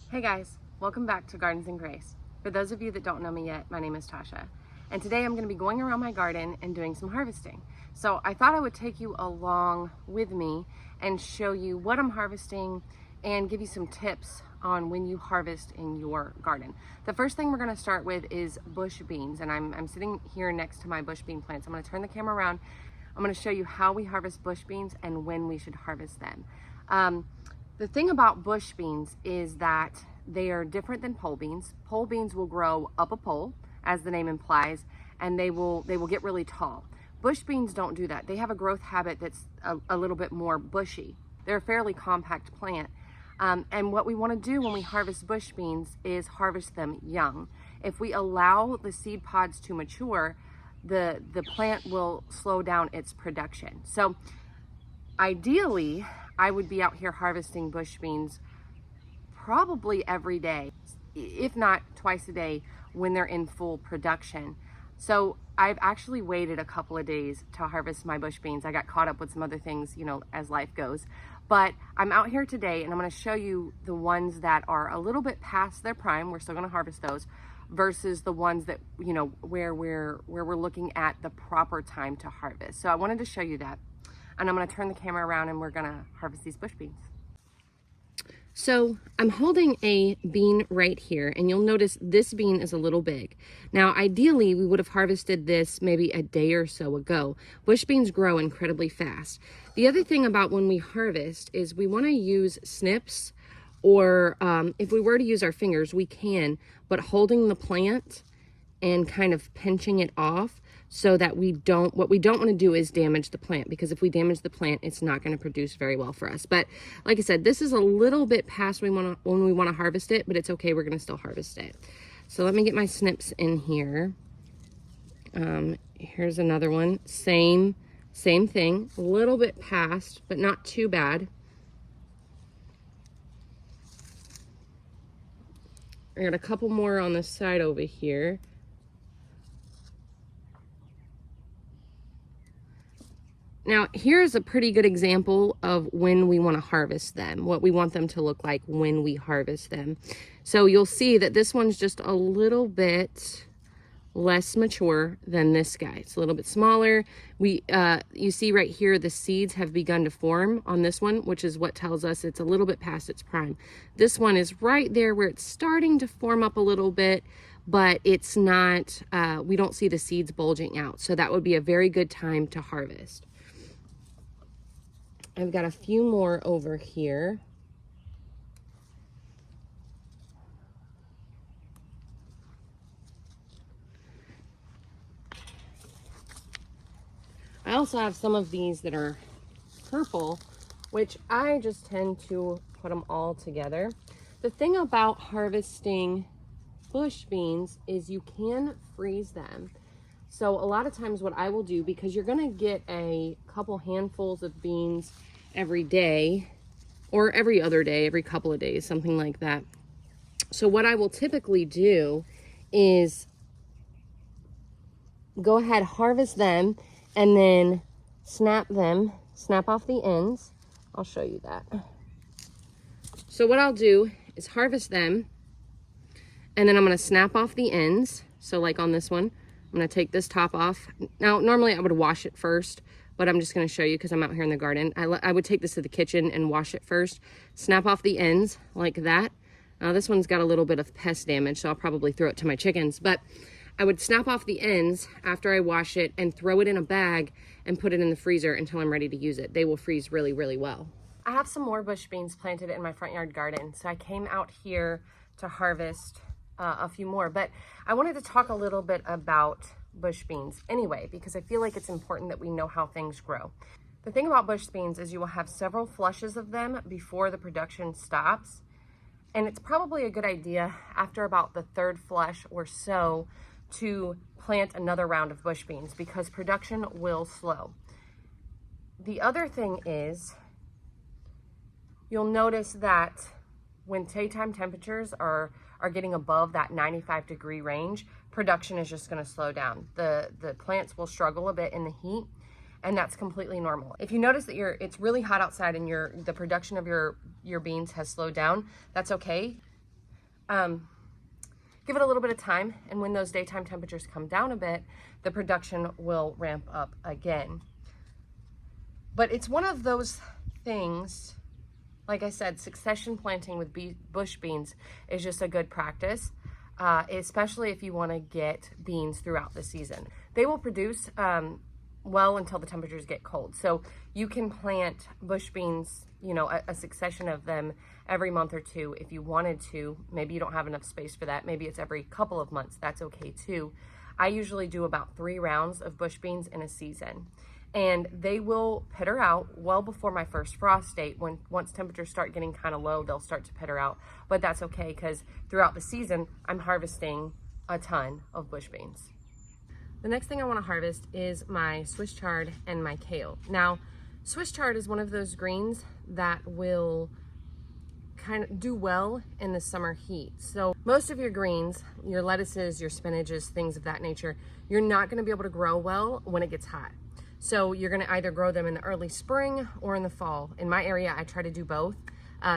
Hey guys, welcome back to Gardens and Grace. For those of you that don't know me yet, my name is Tasha, and today I'm going to be going around my garden and doing some harvesting. So I thought I would take you along with me and show you what I'm harvesting and give you some tips on when you harvest in your garden. The first thing we're going to start with is bush beans, and I'm sitting here next to my bush bean plants. I'm going to turn the camera around. I'm going to show you how we harvest bush beans and when we should harvest them. The thing about bush beans is that they are different than pole beans. Pole beans will grow up a pole, as the name implies, and they will get really tall. Bush beans don't do that. They have a growth habit that's a little bit more bushy. They're a fairly compact plant. And what we want to do when we harvest bush beans is harvest them young. If we allow the seed pods to mature, the plant will slow down its production. So ideally, I would be out here harvesting bush beans probably every day, if not twice a day when they're in full production. So I've actually waited a couple of days to harvest my bush beans. I got caught up with some other things, as life goes. But I'm out here today and I'm going to show you the ones that are a little bit past their prime. We're still going to harvest those versus the ones that, where we're looking at the proper time to harvest. So I wanted to show you that. And I'm going to turn the camera around and we're going to harvest these bush beans. So I'm holding a bean right here, and you'll notice this bean is a little big. Now, ideally, we would have harvested this maybe a day or so ago. Bush beans grow incredibly fast. The other thing about when we harvest is we want to use snips, or if we were to use our fingers, we can, but holding the plant and kind of pinching it off so that what we don't want to do is damage the plant, because if we damage the plant, it's not going to produce very well for us. But like I said, this is a little bit past when we want to harvest it, but it's okay. We're going to still harvest it. So let me get my snips in here. Here's another one. Same thing, a little bit past, but not too bad. I got a couple more on the side over here. Now, here's a pretty good example of when we want to harvest them, what we want them to look like when we harvest them. So you'll see that this one's just a little bit less mature than this guy. It's a little bit smaller. You see right here, the seeds have begun to form on this one, which is what tells us it's a little bit past its prime. This one is right there where it's starting to form up a little bit, but it's not, we don't see the seeds bulging out. So that would be a very good time to harvest. I've got a few more over here. I also have some of these that are purple, which I just tend to put them all together. The thing about harvesting bush beans is you can freeze them. So a lot of times what I will do, because you're going to get a couple handfuls of beans every day or every other day, every couple of days, something like that. So what I will typically do is go ahead, harvest them, and then snap off the ends. I'll show you that. So what I'll do is harvest them, and then I'm going to snap off the ends. So like on this one, I'm going to take this top off. Now, normally I would wash it first, but I'm just going to show you because I'm out here in the garden. I would take this to the kitchen and wash it first. Snap off the ends like that. Now, this one's got a little bit of pest damage, so I'll probably throw it to my chickens. But I would snap off the ends after I wash it and throw it in a bag and put it in the freezer until I'm ready to use it. They will freeze really, really well. I have some more bush beans planted in my front yard garden, so I came out here to harvest a few more, but I wanted to talk a little bit about bush beans anyway, because I feel like it's important that we know how things grow. The thing about bush beans is you will have several flushes of them before the production stops, and it's probably a good idea after about the third flush or so to plant another round of bush beans, because production will slow. The other thing is you'll notice that when daytime temperatures are getting above that 95-degree range, production is just going to slow down. The plants will struggle a bit in the heat, and that's completely normal. If you notice that it's really hot outside and the production of your beans has slowed down, that's okay. Give it a little bit of time, and when those daytime temperatures come down a bit, the production will ramp up again. But it's one of those things, like I said, succession planting with bush beans is just a good practice, especially if you want to get beans throughout the season. They will produce well until the temperatures get cold. So you can plant bush beans, you know, a succession of them every month or two if you wanted to. Maybe you don't have enough space for that. Maybe it's every couple of months. That's okay too. I usually do about 3 rounds of bush beans in a season. And they will peter out well before my first frost date. Once temperatures start getting kind of low, they'll start to peter out. But that's okay, because throughout the season, I'm harvesting a ton of bush beans. The next thing I want to harvest is my Swiss chard and my kale. Now, Swiss chard is one of those greens that will kind of do well in the summer heat. So most of your greens, your lettuces, your spinaches, things of that nature, you're not going to be able to grow well when it gets hot. So you're going to either grow them in the early spring or in the fall. In my area, I try to do both.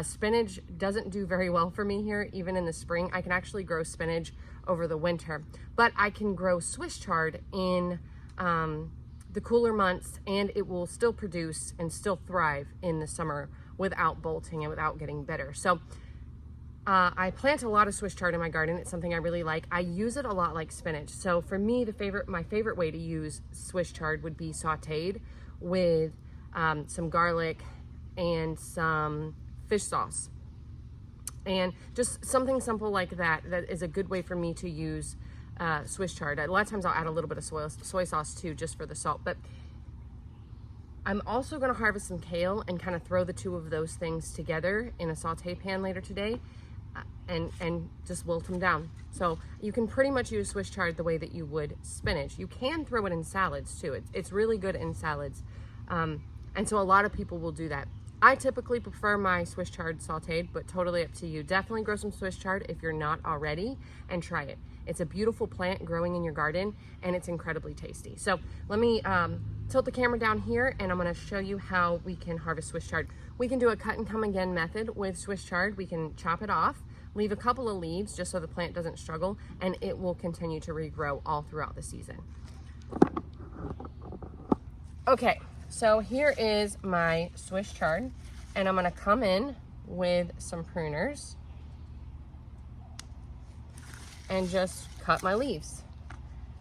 Spinach doesn't do very well for me here, even in the spring. I can actually grow spinach over the winter, but I can grow Swiss chard in the cooler months, and it will still produce and still thrive in the summer without bolting and without getting bitter. So I plant a lot of Swiss chard in my garden. It's something I really like. I use it a lot like spinach. So for me, my favorite way to use Swiss chard would be sauteed with some garlic and some fish sauce. And just something simple like that, that is a good way for me to use Swiss chard. A lot of times I'll add a little bit of soy sauce too, just for the salt. But I'm also going to harvest some kale and kind of throw the two of those things together in a saute pan later today. And just wilt them down. So you can pretty much use Swiss chard the way that you would spinach. You can throw it in salads too. It's really good in salads. And so a lot of people will do that. I typically prefer my Swiss chard sauteed, but totally up to you. Definitely grow some Swiss chard if you're not already, and try it. It's a beautiful plant growing in your garden, and it's incredibly tasty. So let me tilt the camera down here, and I'm gonna show you how we can harvest Swiss chard. We can do a cut and come again method with Swiss chard. We can chop it off, leave a couple of leaves just so the plant doesn't struggle, and it will continue to regrow all throughout the season. Okay, so here is my Swiss chard, and I'm gonna come in with some pruners and just cut my leaves.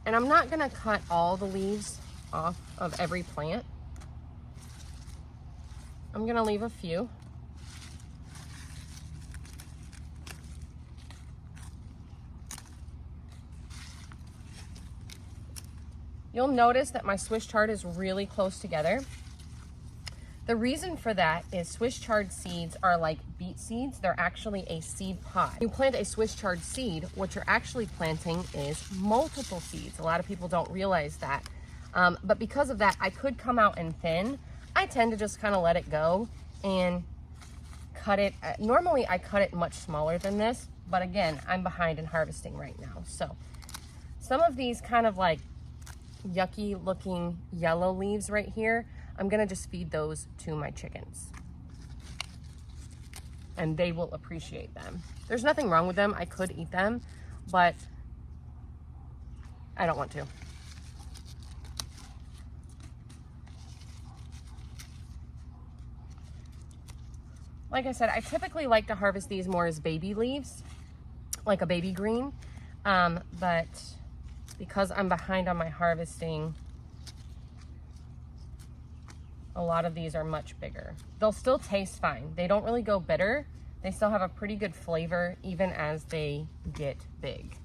And I'm not gonna cut all the leaves off of every plant. I'm gonna leave a few. You'll notice that my Swiss chard is really close together. The reason for that is Swiss chard seeds are like beet seeds. They're actually a seed pod. You plant a Swiss chard seed, what you're actually planting is multiple seeds. A lot of people don't realize that. But because of that, I could come out and thin. I tend to just kind of let it go and cut it. Normally I cut it much smaller than this, but again, I'm behind in harvesting right now. So some of these kind of like yucky looking yellow leaves right here, I'm gonna just feed those to my chickens, and they will appreciate them. There's nothing wrong with them. I could eat them, but I don't want to. Like I said, I typically like to harvest these more as baby leaves, like a baby green, but because I'm behind on my harvesting, a lot of these are much bigger. They'll still taste fine. They don't really go bitter. They still have a pretty good flavor even as they get big.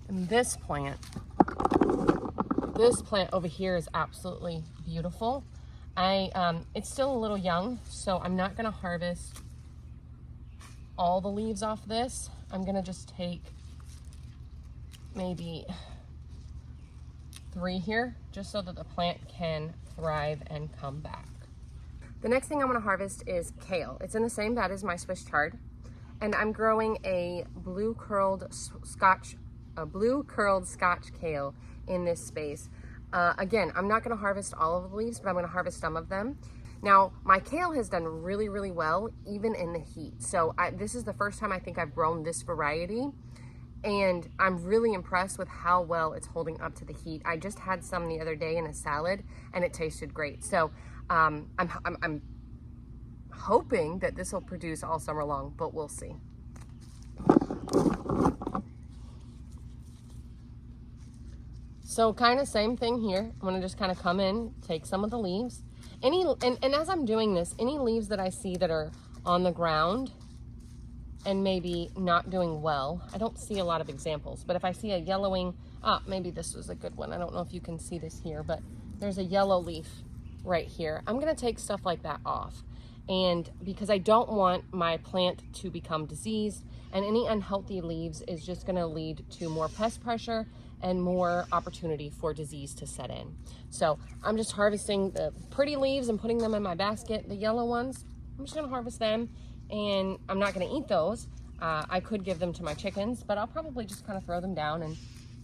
And this plant over here is absolutely beautiful. It's still a little young, so I'm not gonna harvest all the leaves off this. I'm gonna just take maybe 3 here, just so that the plant can thrive and come back. The next thing I'm gonna harvest is kale. It's in the same bed as my Swiss chard, and I'm growing a blue curled Scotch kale in this space. Again, I'm not gonna harvest all of the leaves, but I'm gonna harvest some of them. Now, my kale has done really, really well, even in the heat. So this is the first time I think I've grown this variety, and I'm really impressed with how well it's holding up to the heat. I just had some the other day in a salad, and it tasted great. So I'm hoping that this will produce all summer long, but we'll see. So kind of same thing here. I'm gonna just kind of come in, take some of the leaves. And as I'm doing this, any leaves that I see that are on the ground and maybe not doing well, I don't see a lot of examples, but if I see a yellowing, maybe this was a good one. I don't know if you can see this here, but there's a yellow leaf right here. I'm gonna take stuff like that off. And because I don't want my plant to become diseased, and any unhealthy leaves is just gonna lead to more pest pressure and more opportunity for disease to set in. So I'm just harvesting the pretty leaves and putting them in my basket. The yellow ones, I'm just gonna harvest them, and I'm not gonna eat those. I could give them to my chickens, but I'll probably just kind of throw them down and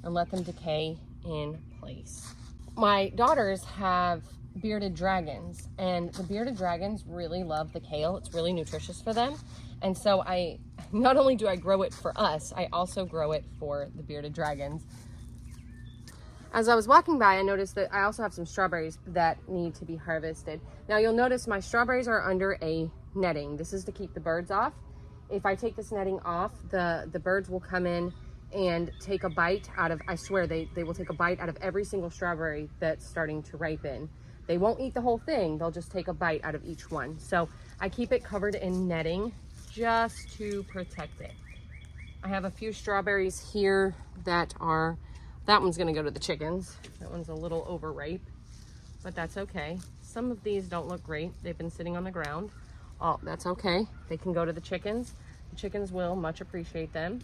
let them decay in place. My daughters have bearded dragons, and the bearded dragons really love the kale. It's really nutritious for them. And so not only do I grow it for us, I also grow it for the bearded dragons. As I was walking by, I noticed that I also have some strawberries that need to be harvested. Now you'll notice my strawberries are under a netting. This is to keep the birds off. If I take this netting off, the birds will come in and take a bite out of, I swear they will take a bite out of every single strawberry that's starting to ripen. They won't eat the whole thing, they'll just take a bite out of each one. So I keep it covered in netting just to protect it. I have a few strawberries here that one's gonna go to the chickens. That one's a little overripe, but that's okay. Some of these don't look great. They've been sitting on the ground. Oh, that's okay. They can go to the chickens. The chickens will much appreciate them.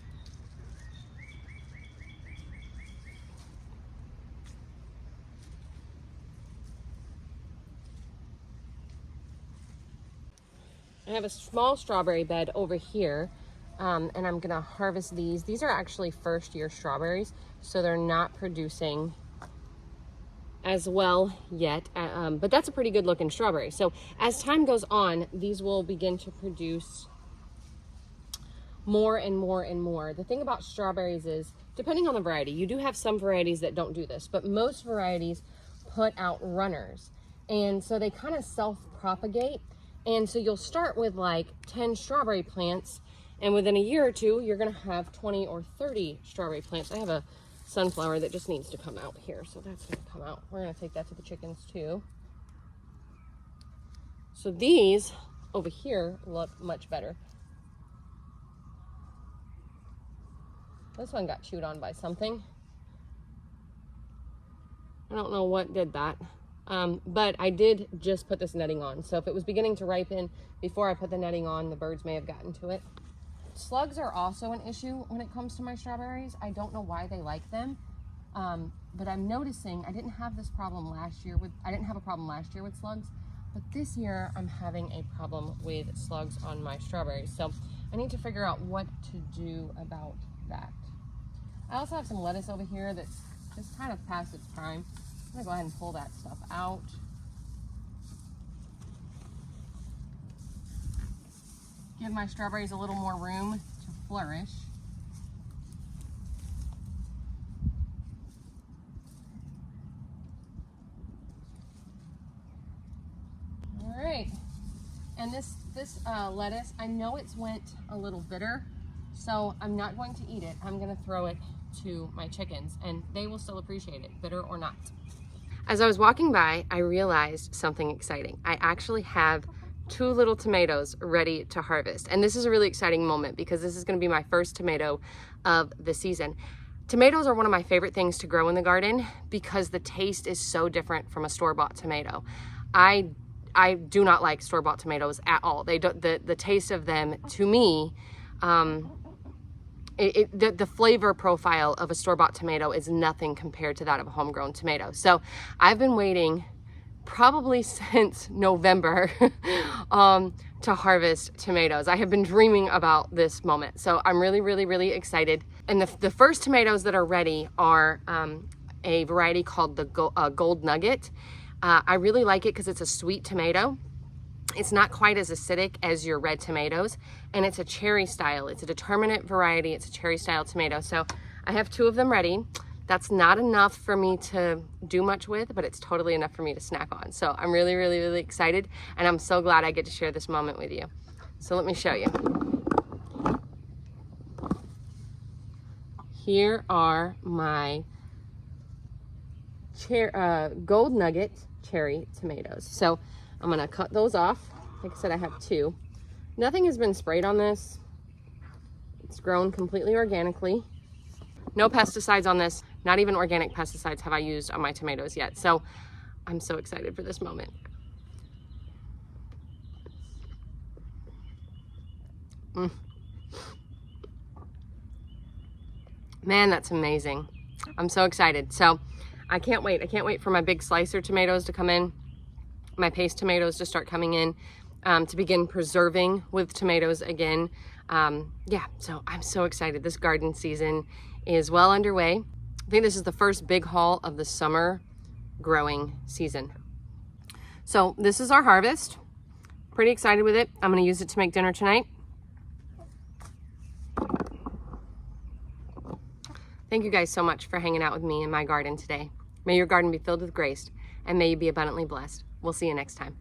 I have a small strawberry bed over here, and I'm gonna harvest these. These are actually first year strawberries, so they're not producing as well yet, but that's a pretty good looking strawberry. So as time goes on, these will begin to produce more and more and more. The thing about strawberries is, depending on the variety, you do have some varieties that don't do this, but most varieties put out runners. And so they kind of self-propagate. And so you'll start with like 10 strawberry plants, and within a year or two, you're gonna have 20 or 30 strawberry plants. I have a sunflower that just needs to come out here, so that's gonna come out. We're gonna take that to the chickens too. So these over here look much better. This one got chewed on by something. I don't know what did that. But I did just put this netting on. So if it was beginning to ripen before I put the netting on, the birds may have gotten to it. Slugs are also an issue when it comes to my strawberries. I don't know why they like them. But I'm noticing I didn't have this problem last year I didn't have a problem last year with slugs, but this year I'm having a problem with slugs on my strawberries. So I need to figure out what to do about that. I also have some lettuce over here that's just kind of past its prime. I'm gonna go ahead and pull that stuff out. Give my strawberries a little more room to flourish. All right, and this lettuce, I know it's went a little bitter, so I'm not going to eat it. I'm gonna throw it to my chickens, and they will still appreciate it, bitter or not. As I was walking by, I realized something exciting. I actually have 2 little tomatoes ready to harvest. And this is a really exciting moment because this is gonna be my first tomato of the season. Tomatoes are one of my favorite things to grow in the garden because the taste is so different from a store-bought tomato. I do not like store-bought tomatoes at all. The taste of them, to me, the flavor profile of a store-bought tomato is nothing compared to that of a homegrown tomato. So I've been waiting probably since November to harvest tomatoes. I have been dreaming about this moment. So I'm really, really, really excited. And the first tomatoes that are ready are a variety called the Gold Nugget. I really like it because it's a sweet tomato. It's not quite as acidic as your red tomatoes, and it's a cherry style. It's a determinate variety. It's a cherry style tomato. So I have 2 of them ready. That's not enough for me to do much with, but it's totally enough for me to snack on. So I'm really, really, really excited, and I'm so glad I get to share this moment with you. So let me show you. Here are my gold nugget cherry tomatoes. So I'm gonna cut those off. Like I said, I have 2. Nothing has been sprayed on this. It's grown completely organically. No pesticides on this. Not even organic pesticides have I used on my tomatoes yet. So I'm so excited for this moment. Man, that's amazing. I'm so excited. So I can't wait. I can't wait for my big slicer tomatoes to come in, my paste tomatoes to start coming in, to begin preserving with tomatoes again. Yeah, so I'm so excited. This garden season is well underway. I think this is the first big haul of the summer growing season. So this is our harvest. Pretty excited with it. I'm gonna use it to make dinner tonight. Thank you guys so much for hanging out with me in my garden today. May your garden be filled with grace, and may you be abundantly blessed. We'll see you next time.